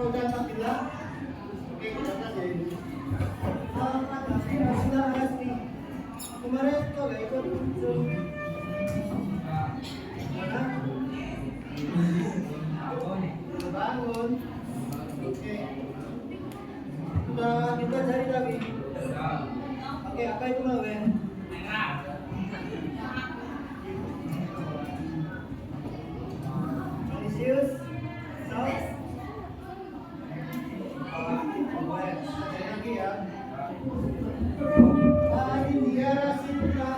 Roda Kabila. Oke, kita jadi. Selamat pagi, Rasulullah Hasbi. Kemarin kau gak ikut Zoom. Mana? Bangun. Oke. Sudah kita cari tadi. Oke, apa itu Mawen? Malisius. Saus. Lagi ya. India Rasita.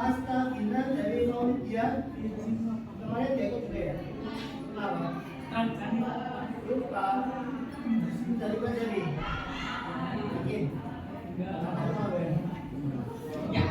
Asta Kinan dari Indonesia. Kemarin dia ikut juga ya? Kenapa? Lupa. Dari mana jadi? Yakin? Apa kemarin? Ya.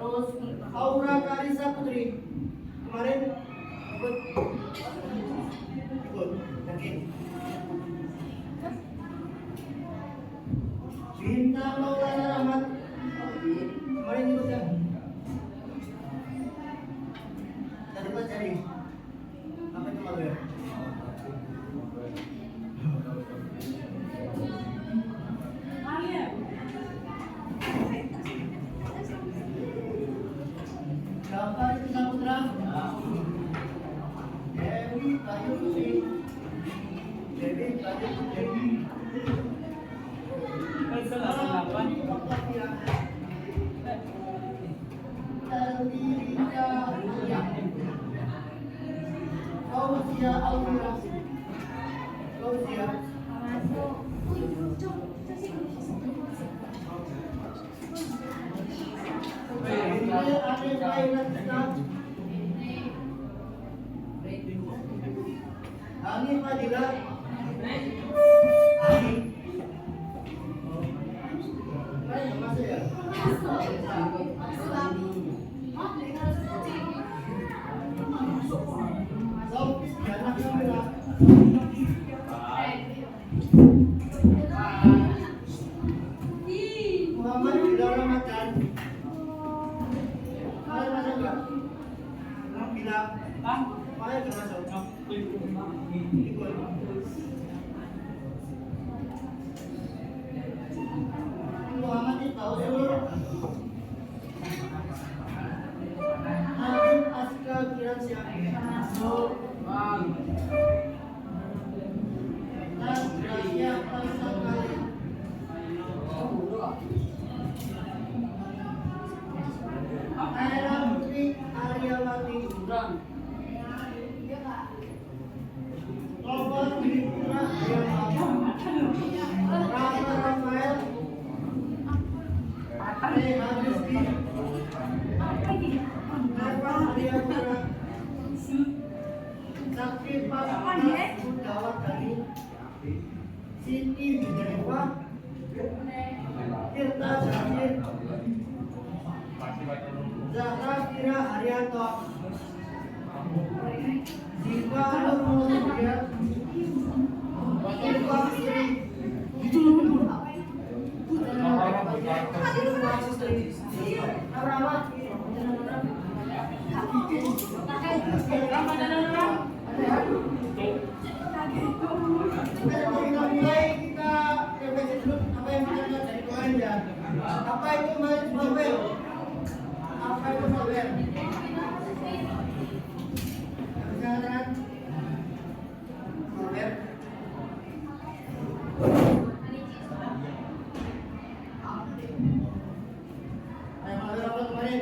Terus Aura Karisa Putri kemarin ikut yakin. Bintang Maulana Rahmat kemarin ikut ya. Tadi pas cari apa itu Maulana? Bapak itu Saputra, Dewi Bayu Putri, Dewi Bayu Putri, Fausia Aura, Fausia. Ani Fadila, Ani, mana masuk ya? Sopis anak kamera. Muhammad Bilal Ramadan. Mana masuk ya? Bilal. Mana masuk? Muhammad tahu dulu. Nabi Aska Kiran siapa? Tas Gracia Pasakali. Aira Putri Aryawati Durang. Robert Tripura Rama Rafael Reha Rizky Neva Ariapura Sakti Pasca Budawat Dani Siti Wijarewa Tirta Syahir Zahra Kira Haryanto Ziva Nurmulia Ziva Sri apa itu Mabel? Apa itu Mabel? Sekarang Mabel. Mabel apa kemarin?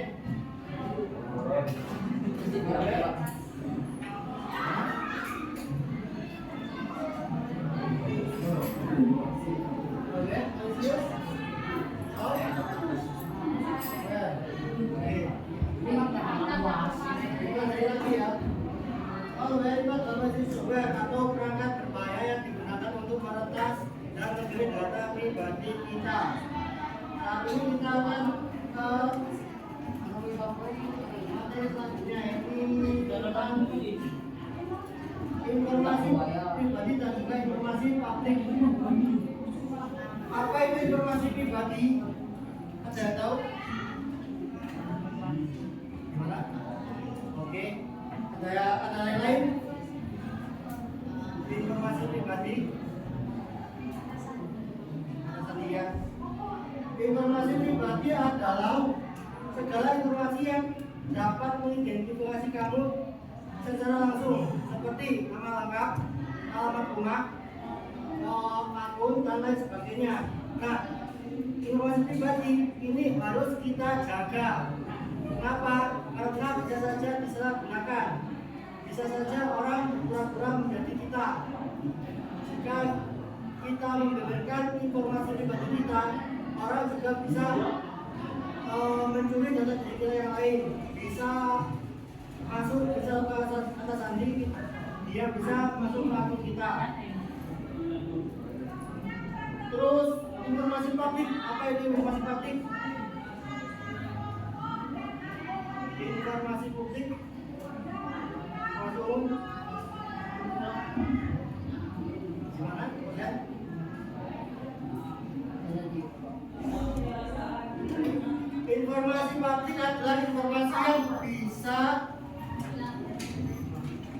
Atau perangkat berbahaya yang digunakan untuk meretas dan menjelit data pribadi kita. Saat ini kita akan ke materi selanjutnya, yaitu tentang informasi pribadi dan juga informasi publik. Apa itu informasi pribadi? Ada yang tahu? Gimana? Oke. Ada yang lain? Informasi pribadi. Ada tadi ya. Informasi pribadi adalah segala informasi yang dapat mengidentifikasi kamu secara langsung, seperti nama lengkap, alamat rumah, akun, dan lain sebagainya. Nah, informasi pribadi ini harus kita jaga. Kenapa? Karena bisa saja disalahgunakan. Bisa saja orang pura-pura menjadi kita. Jika kita membeberkan informasi pribadi kita, orang juga bisa mencuri data diri kita yang lain. Bisa masuk, bisa ke atas sandi, dia bisa masuk ke akun kita. Terus informasi publik, apa itu informasi publik? Informasi publik masuk gimana? Kemudian informasi publik adalah informasi yang bisa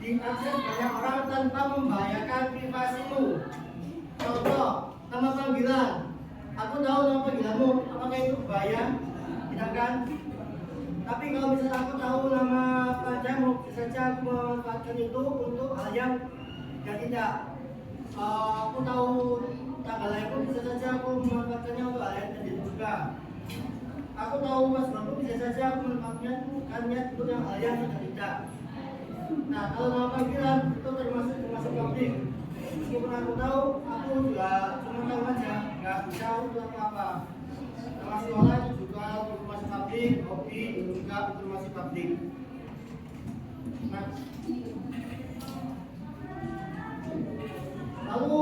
diakses banyak orang tanpa membahayakan privasimu. Contoh, nama panggilan. Aku tahu nama panggilanmu, apakah itu berbahaya? Tidak kan? Tapi kalau misalnya aku tahu nama panjangmu, bisa saja aku memanfaatkan itu untuk hal yang tidak. Aku tahu tanggal lahirku, bisa saja aku memanfaatkannya untuk hal yang tidak juga. Aku tahu passwordku, bisa saja aku memanfaatkannya untuk hal yang tidak. Nah, kalau nama panggilan itu termasuk publik. Meskipun aku tahu, aku juga cuma tahu aja, nggak bisa untuk apa. Nama sekolah itu juga informasi publik, hobi itu juga informasi publik. Nah, lalu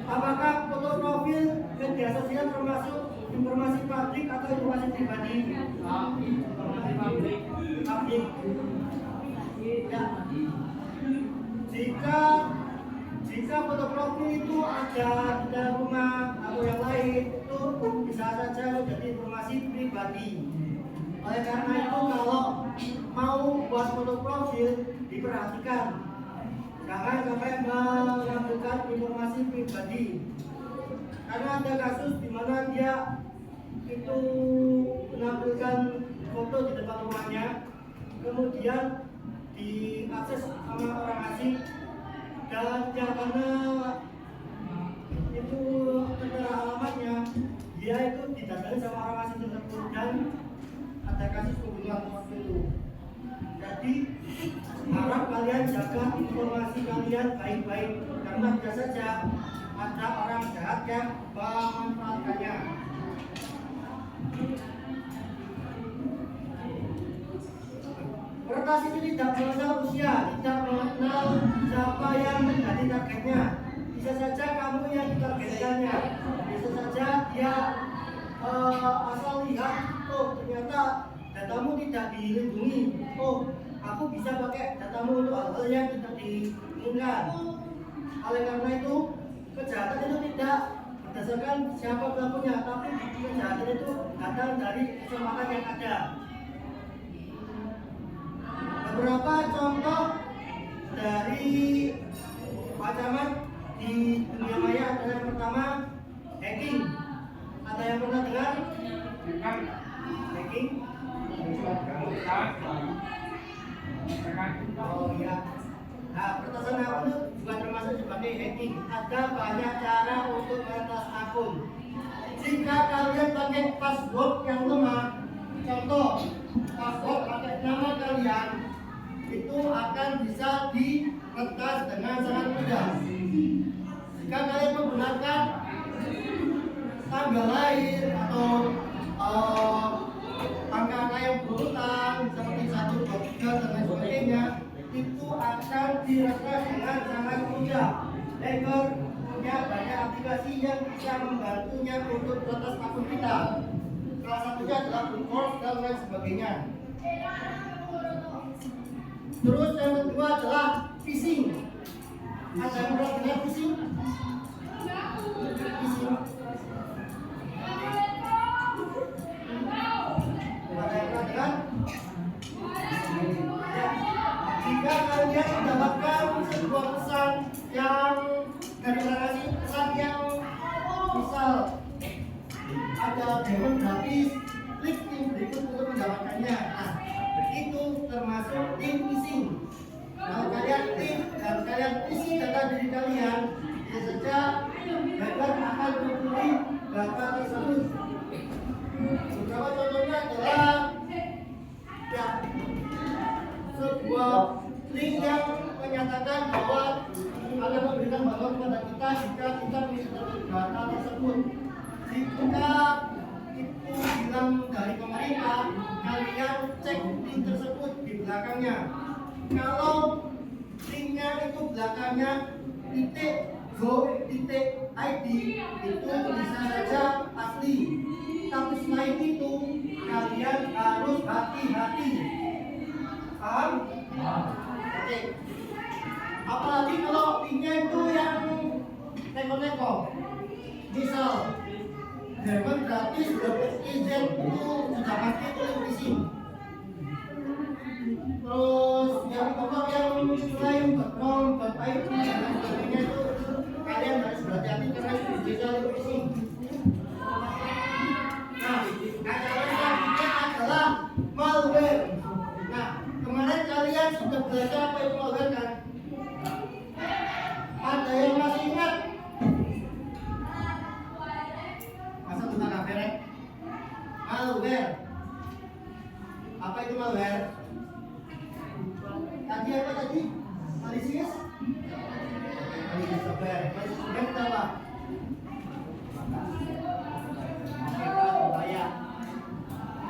apakah foto profil media sosial termasuk informasi publik atau informasi pribadi? Informasi publik. Ya. Jika foto profil itu ada di dalam rumah atau yang lain, itu bisa saja menjadi informasi pribadi. Oleh karena itu, kalau mau buat foto profil, diperhatikan, jangan sampai mengambilkan informasi pribadi. Karena ada kasus di mana dia itu menampilkan foto di depan rumahnya, kemudian diakses sama orang asing, dan karena itu tertera alamatnya, dia itu didatangi sama orang asing tersebut dan ada kasus pembunuhan waktu itu. Jadi harap kalian jaga informasi kalian baik-baik, karena bisa saja ada orang jahat yang memanfaatkannya. Kertas ini tidak mengenal usia, tidak mengenal siapa yang menjadi targetnya. Bisa saja kamu yang ditargetkannya. Bisa saja dia asal lihat, oh ternyata datamu tidak dilindungi. Oh, aku bisa pakai datamu untuk hal-hal yang tidak diinginkan. Oleh karena itu, kejahatan itu tidak berdasarkan siapa pelakunya, tapi kejahatan itu datang dari kesempatan yang ada. Beberapa contoh dari ancaman di dunia maya adalah yang pertama, hacking. Ada yang pernah dengar? Hacking? Oh iya. Nah, peretasan akun itu juga termasuk sebagai hacking. Ada banyak cara untuk meretas akun. Jika kalian pakai password yang lemah, contoh password pakai nama kalian, itu akan bisa diretas dengan sangat mudah. Jika kalian menggunakan tanggal lahir atau angka-angka yang berurutan seperti 1, 2, 3 dan lain sebagainya, itu akan diretas dengan sangat mudah. Hacker punya banyak aplikasi yang bisa membantunya untuk meretas akun kita. Salah satunya adalah brute force dan lain sebagainya. Terus yang kedua adalah phishing. Ada yang pernah dengar phishing? Phishing. Ada yang pernah dengar? Jika kalian mendapatkan sebuah pesan yang dari narasi pesan yang misal ada diamond gratis, klik link berikut untuk mendapatkannya. Nah, itu termasuk link phishing. Kalau kalian klik dan kalian isi data diri kalian, ya saja hacker akan mencuri data tersebut. Beberapa contohnya adalah ya, sebuah link yang menyatakan bahwa akan memberikan bantuan kepada kita jika kita mengisi data tersebut. Jika itu bilang dari pemerintah, kalian cek link tersebut di belakangnya. Kalau linknya itu belakangnya .go.id itu bisa saja asli. Tapi selain itu kalian harus hati-hati. Paham? Oke. Apalagi kalau linknya itu yang neko-neko. Misal diamond gratis dapat izin itu sudah pasti itu link phishing. Terus yang pokok yang selain.com.id dan lain sebagainya itu kalian harus berhati-hati karena itu bisa link phishing. Nah, ancaman selanjutnya adalah malware. Nah, kemarin kalian sudah belajar apa itu malware kan? Ada yang masih ingat? Masa tentang kafir? Malware. Apa itu malware? Tadi apa tadi? Malicious? Malicious software. Malicious software itu apa? Bahaya.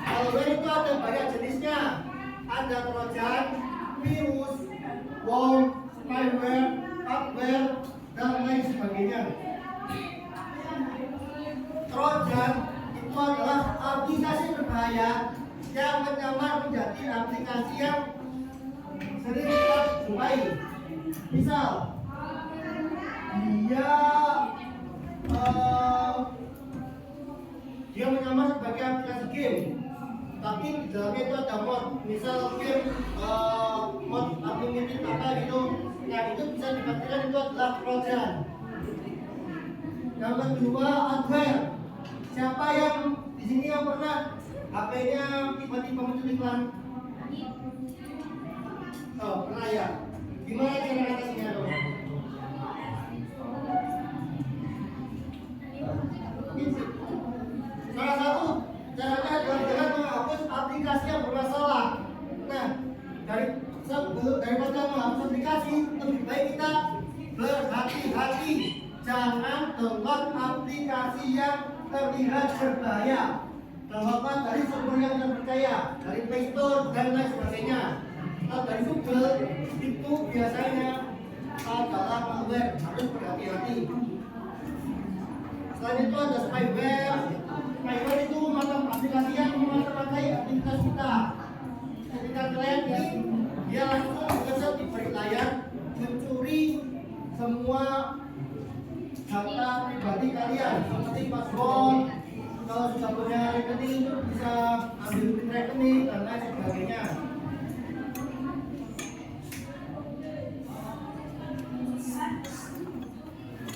Malware itu ada banyak jenisnya. Ada trojan, virus, worm, spyware, adware, dan lain sebagainya. Trojan itu adalah aplikasi berbahaya yang menyamar menjadi aplikasi yang sering kita jumpai. Misal dia menyamar sebagai aplikasi game, tapi di dalamnya itu ada mod. Misal game mod unlimited apa gitu. Nah, itu bisa dipastikan itu adalah trojan. Yang kedua, adware. Siapa yang di sini yang pernah HP-nya tiba-tiba muncul iklan? Oh, pernah ya? Gimana cara mengatasinya dong? Salah satu caranya adalah dengan menghapus aplikasi yang bermasalah. Nah, daripada menghapus aplikasi, lebih baik kita berhati-hati. Jangan download aplikasi yang terlihat berbahaya. Downloadlah dari sumber yang terpercaya, dari Play Store dan lain sebagainya. Dari Google itu biasanya adalah malware, harus berhati-hati. Selain itu ada spyware. Spyware itu macam aplikasi yang memata-matai aktivitas kita. Ketika kalian klik, dia langsung bekerja di balik layar mencuri semua data pribadi kalian seperti password. Kalau sudah punya rekening itu bisa ambil pin rekening dan lain sebagainya.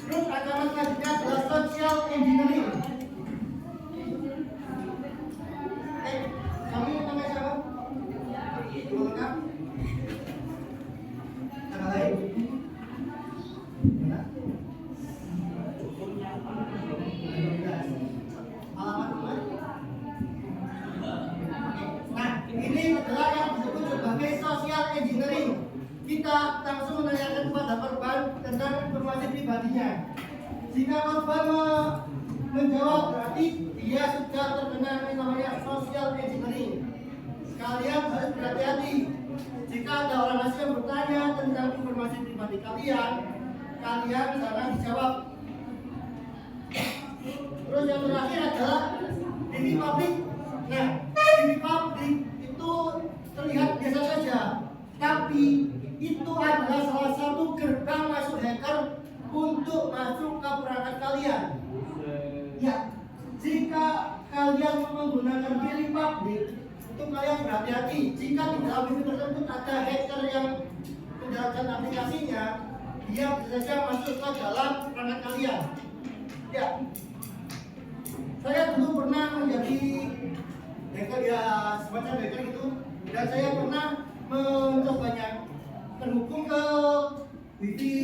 Terus ancaman selanjutnya adalah social engineering. Kamu namanya siapa? Lengkap? Nama lain? Mana? Alamat rumah? Nah, ini adalah yang disebut sebagai social engineering. Kita langsung menanyakan kepada korban tentang informasi pribadinya. Jika korban menjawab, berarti dia sudah terkena yang namanya social engineering. Kalian harus berhati-hati. Jika ada orang asing yang bertanya tentang informasi pribadi kalian, kalian jangan dijawab. Terus yang terakhir adalah TV publik. Nah, TV publik itu terlihat biasa saja, tapi Tapi itu adalah salah satu gerbang masuk hacker untuk masuk ke perangkat kalian. Ya, jika kalian menggunakan wifi publik, itu kalian berhati-hati. Jika di dalam wifi tersebut ada hacker yang menjalankan aplikasinya, dia bisa saja masuk ke dalam perangkat kalian. Ya, saya dulu pernah menjadi hacker, ya semacam hacker itu, dan saya pernah mencobanya terhubung ke wifi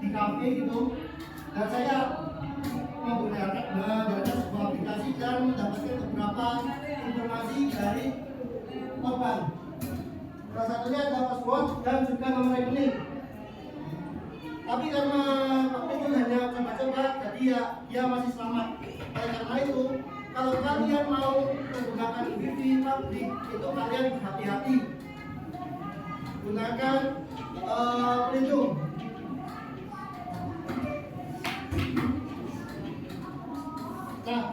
di kafe gitu, dan saya menggunakan sebuah aplikasi dan mendapatkan beberapa informasi dari korban. Salah satunya adalah password dan juga nomor rekening. Tapi karena waktu itu hanya coba-coba, jadi ya dia masih selamat. Oleh karena itu, kalau kalian mau menggunakan wifi publik, itu kalian berhati-hati. Gunakan pelindung. Nah,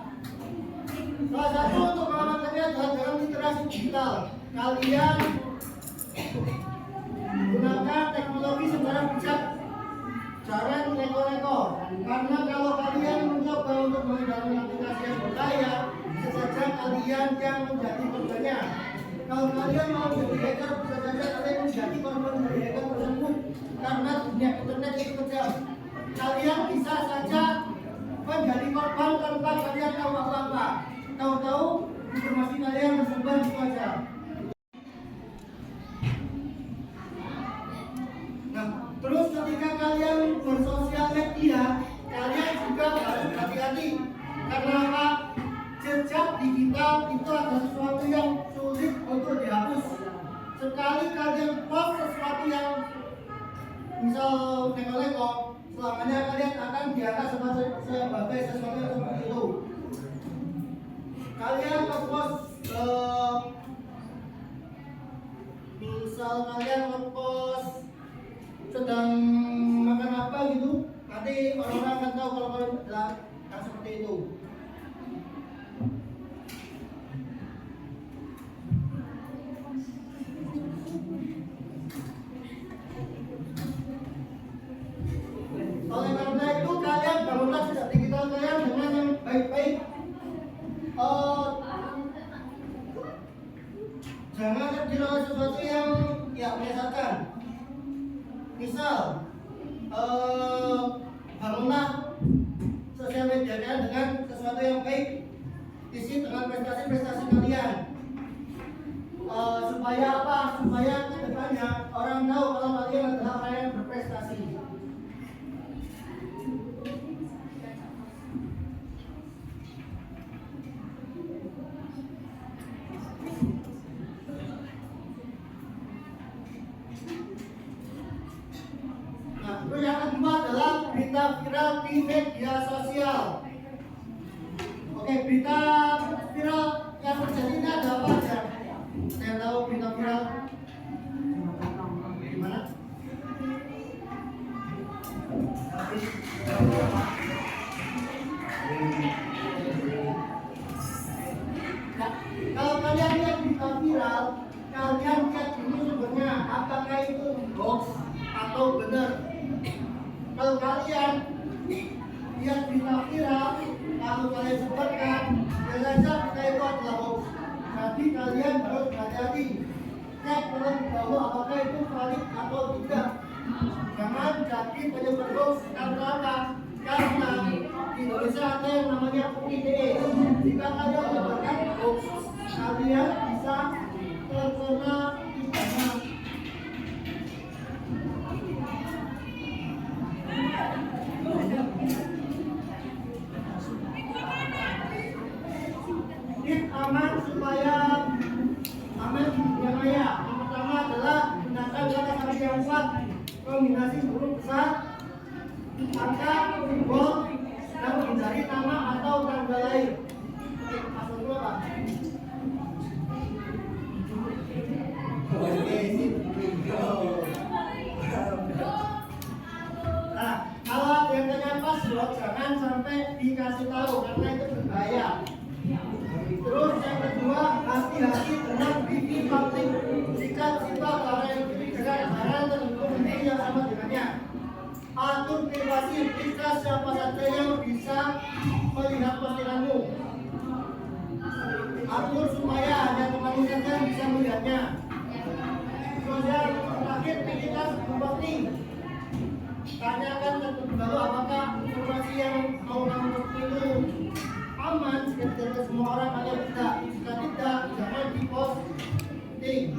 salah satu untuk mengamankannya adalah dalam literasi digital. Kalian gunakan teknologi secara bijak, jangan rekor-rekor. Karena kalau kalian mencoba untuk menggunakan aplikasi yang berbayar, bisa saja kalian yang menjadi korbannya. Kalau kalian mau menjadi hacker, bisa saja kalian menjadi korban dari hacker tersebut. Karena dunia internet itu kejam. Kalian bisa saja menjadi korban tanpa kalian tahu apa-apa. Tahu-tahu informasi kalian tersebar di saja. Nah, terus ketika kalian bersosial media, kalian juga harus hati-hati. Karena apa? Jejak digital itu adalah sesuatu yang sulit untuk dihapus. Sekali kalian post sesuatu yang misal leko-leko, selamanya kalian akan dianggap sebagai sesuatu yang seperti itu. Kalian ngepost misal kalian ngepost sedang makan apa gitu, nanti orang-orang akan tahu kalau kalian adalah yang seperti itu. Oleh karena itu kalian bangunlah jejak digital kalian dengan yang baik-baik. Jangan terjadi sesuatu yang menyesatkan. Misal, bangunlah sosial media kalian dengan sesuatu yang baik, isi dengan prestasi-prestasi kalian. Supaya apa? Supaya kedepannya orang tahu kalau kalian adalah orang yang berprestasi. Terus yang kedua adalah berita viral di media sosial. Oke, berita viral yang terjadi ini ada apa aja? Saya tahu berita viral gimana? Nah, kalau kalian lihat berita viral, kalian cek dulu sumbernya, apakah itu hoax atau benar. Kalau kalian lihat berita viral, kalau kalian sebarkan, biasanya berita itu adalah hoax. Jadi kalian harus hati-hati, cek terlebih dahulu apakah itu valid atau tidak. Jangan jadi penyebar hoax. Karena apa? Karena di Indonesia ada yang namanya ITE. Jika kalian menyebarkan hoax, kalian bisa terkena pidana. Aman supaya aman di dunia maya. Yang pertama adalah gunakan kata-kata yang kuat, kombinasi huruf besar, angka, simbol, dan hindari nama atau tanggal lahir. Oke, pasal dua Pak. Nah, kalau yang tanya password jangan sampai dikasih tahu karena itu berbahaya. Terus yang kedua, hati-hati dengan wifi publik. Jika kita orang yang diberikan evaluasi jika siapa saja yang bisa melihat postinganmu. Atur supaya hanya temanmu saja yang bisa melihatnya. Kemudian terakhir aktivitas memposting. Tanyakan lalu apakah informasi yang mau kamu posting itu aman jika semua orang atau tidak. Jika tidak, jangan diposting.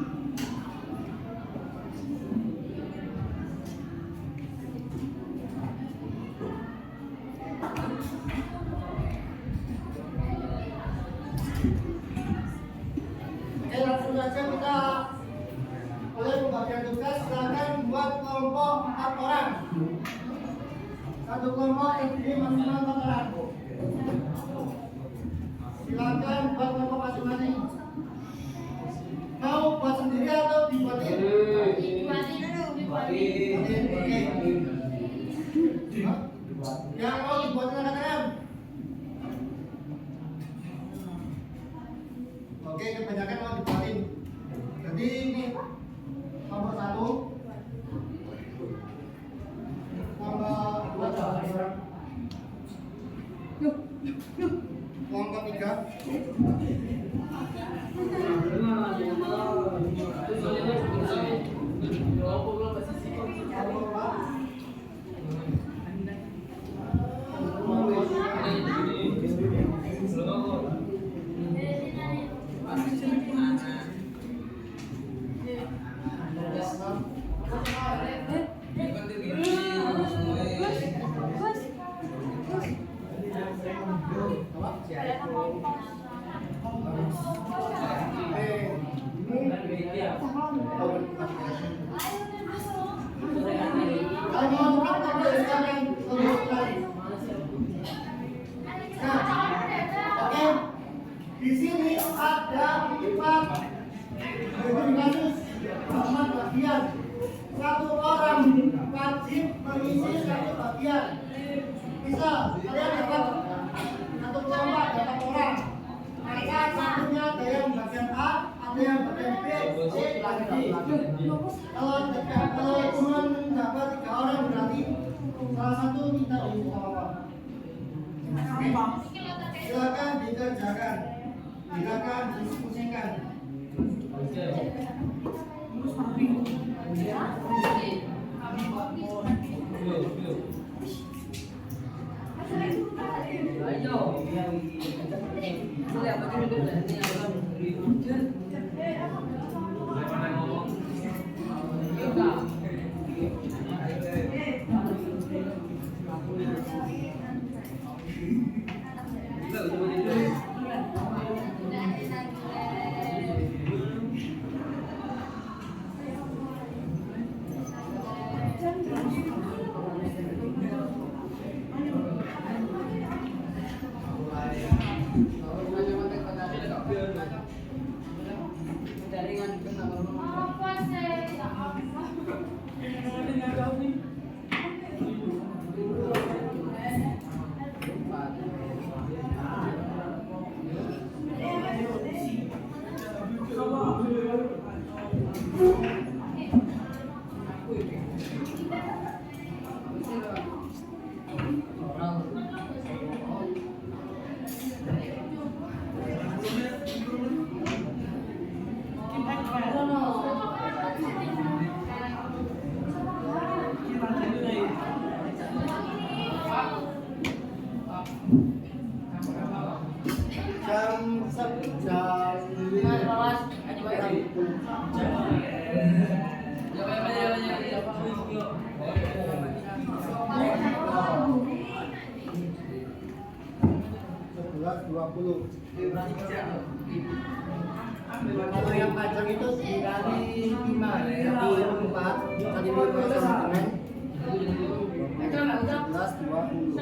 Oke, langsung saja kita mulai pembagian tugas. Silakan buat kelompok 4 orang. Satu kelompok terdiri maksimal 4 orang. Silakan buat kelompok masing-masing. Mau buat sendiri atau dibuatin? Dibuatin. Oke. Yang mau dibuatin angkat tangan. Oke, kebanyakan mau dibuatin. Jadi ini nomor 1, nomor 2, nomor 3. Di sini ada 4 kasus Ahmad bagian. 1 orang wajib mengisi 1 bagian. Bisa kalian dapat 1 kelompok 8 orang. Maka satunya ada yang bagian A, ada yang bagian B, C, dan D. Kalau cuma dapat 3 orang berarti salah satu tidak dibawa. Silakan dikerjakan. Silakan diskusikan. Kalau yang panjang itu dikali 5, jadi 4, tadi 5 sama dengan 11, 20.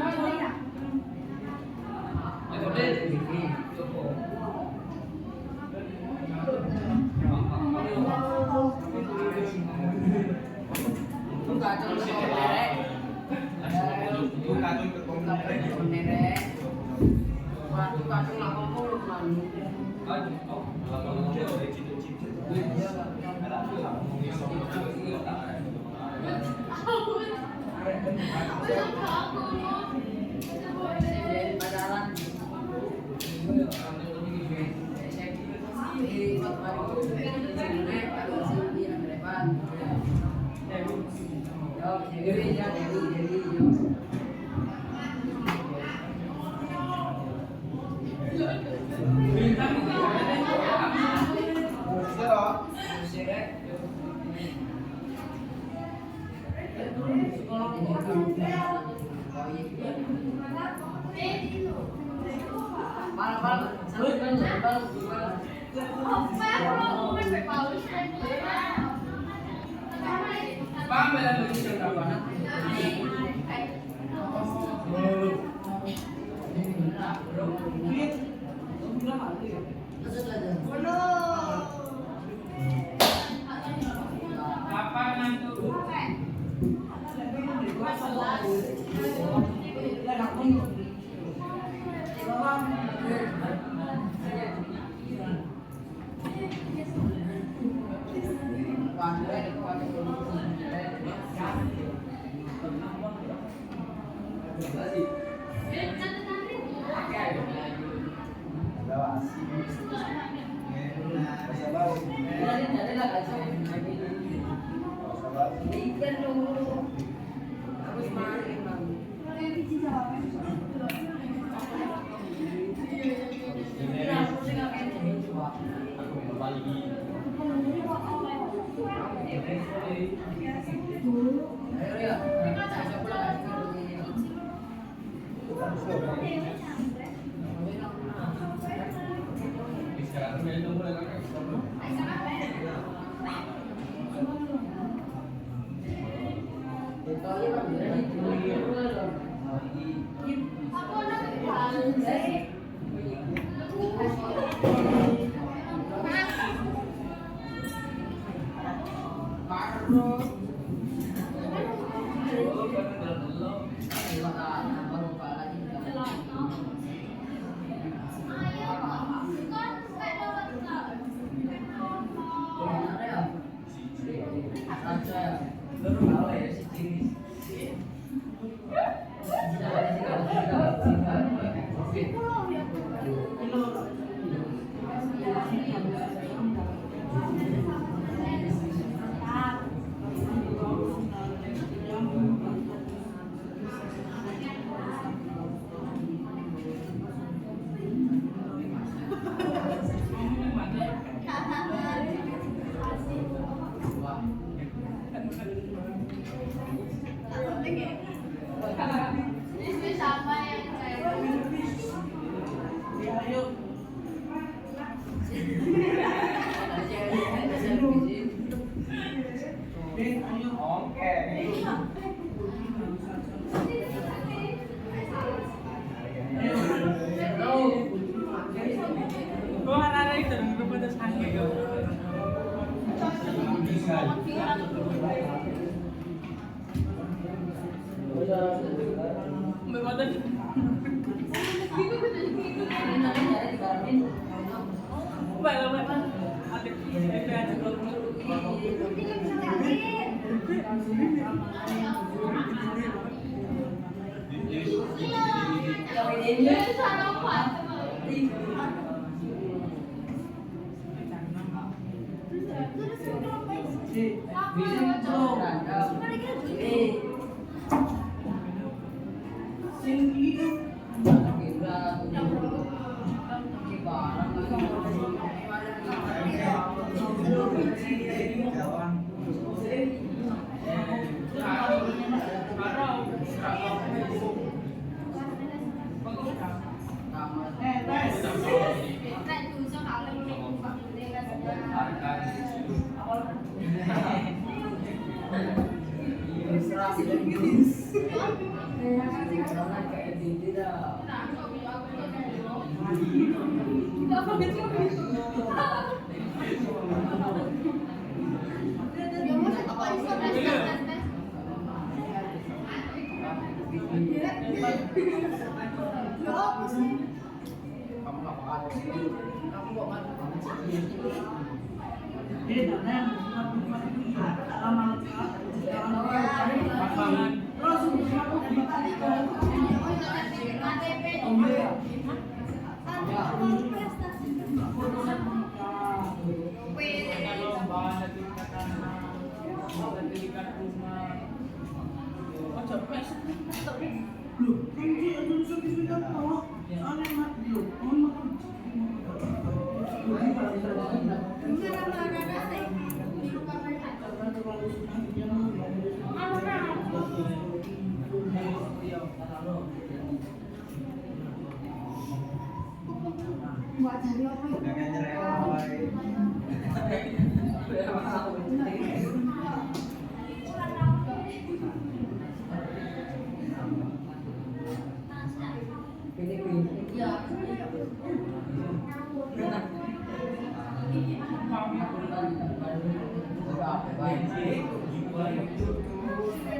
Terus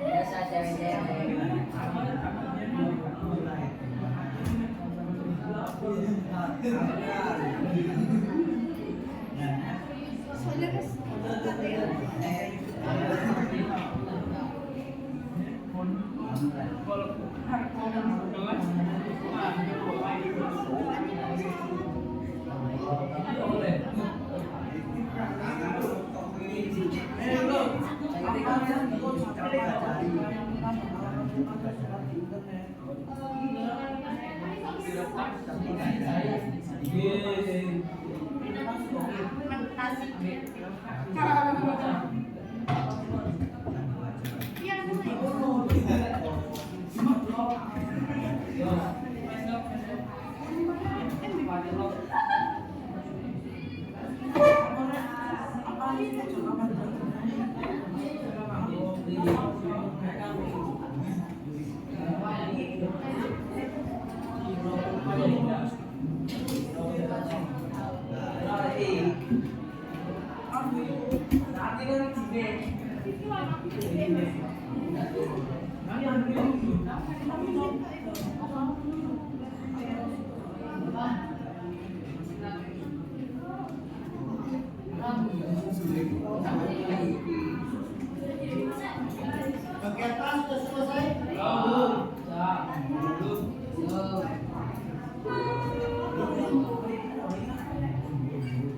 Biasa cewek-cewek. Bagian tas sudah selesai?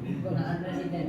Penggunaan presiden.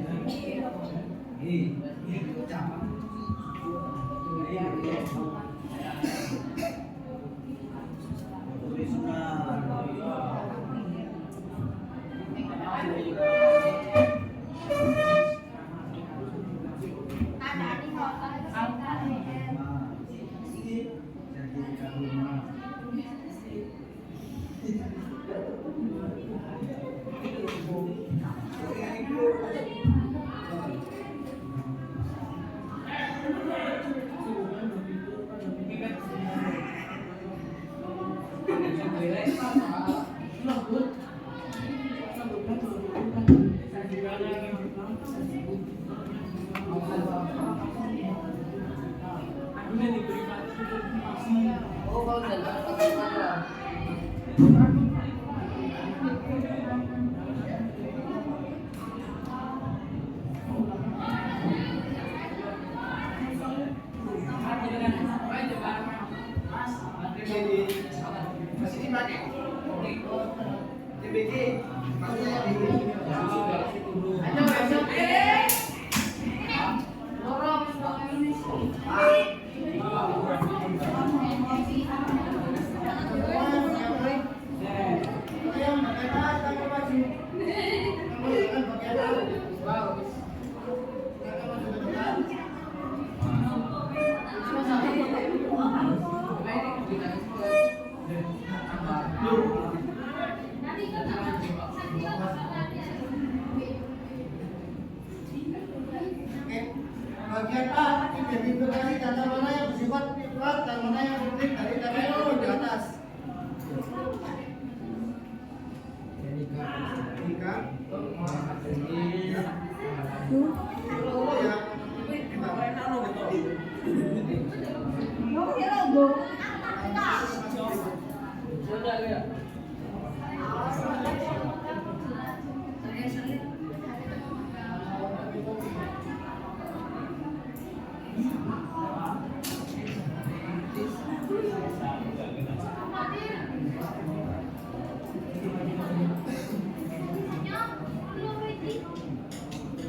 Oh, kau jalan pakai mana? Masih dipakai? DBD. Maksudnya DBD. Ayo, besok. Bagian A identifikasi data mana yang bersifat privat dan mana yang publik dari data yang di atas. Nika. Oh ya. Sudah ya.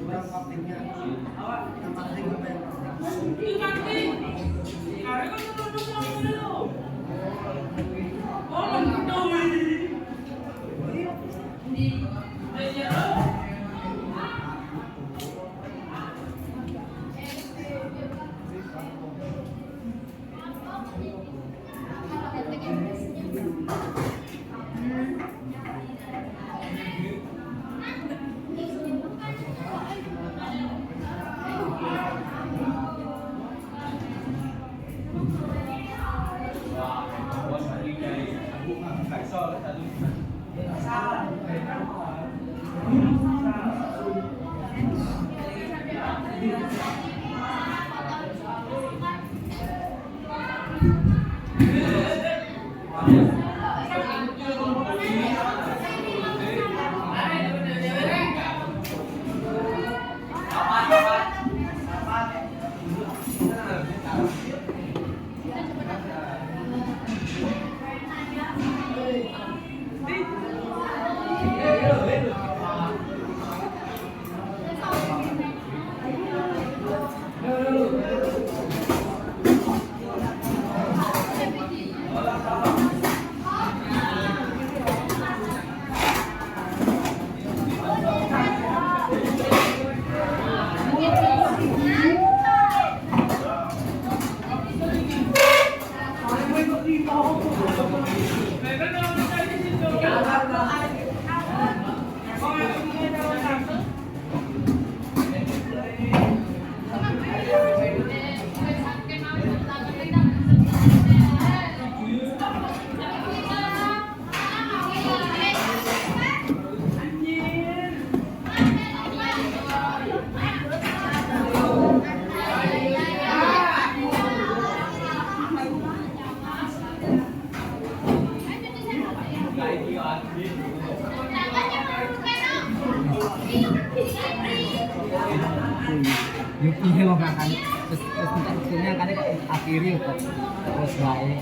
Kurang praktiknya. Yang praktik apa yang yung iyo nga kan terus minta usulnya kan akhiri terus baik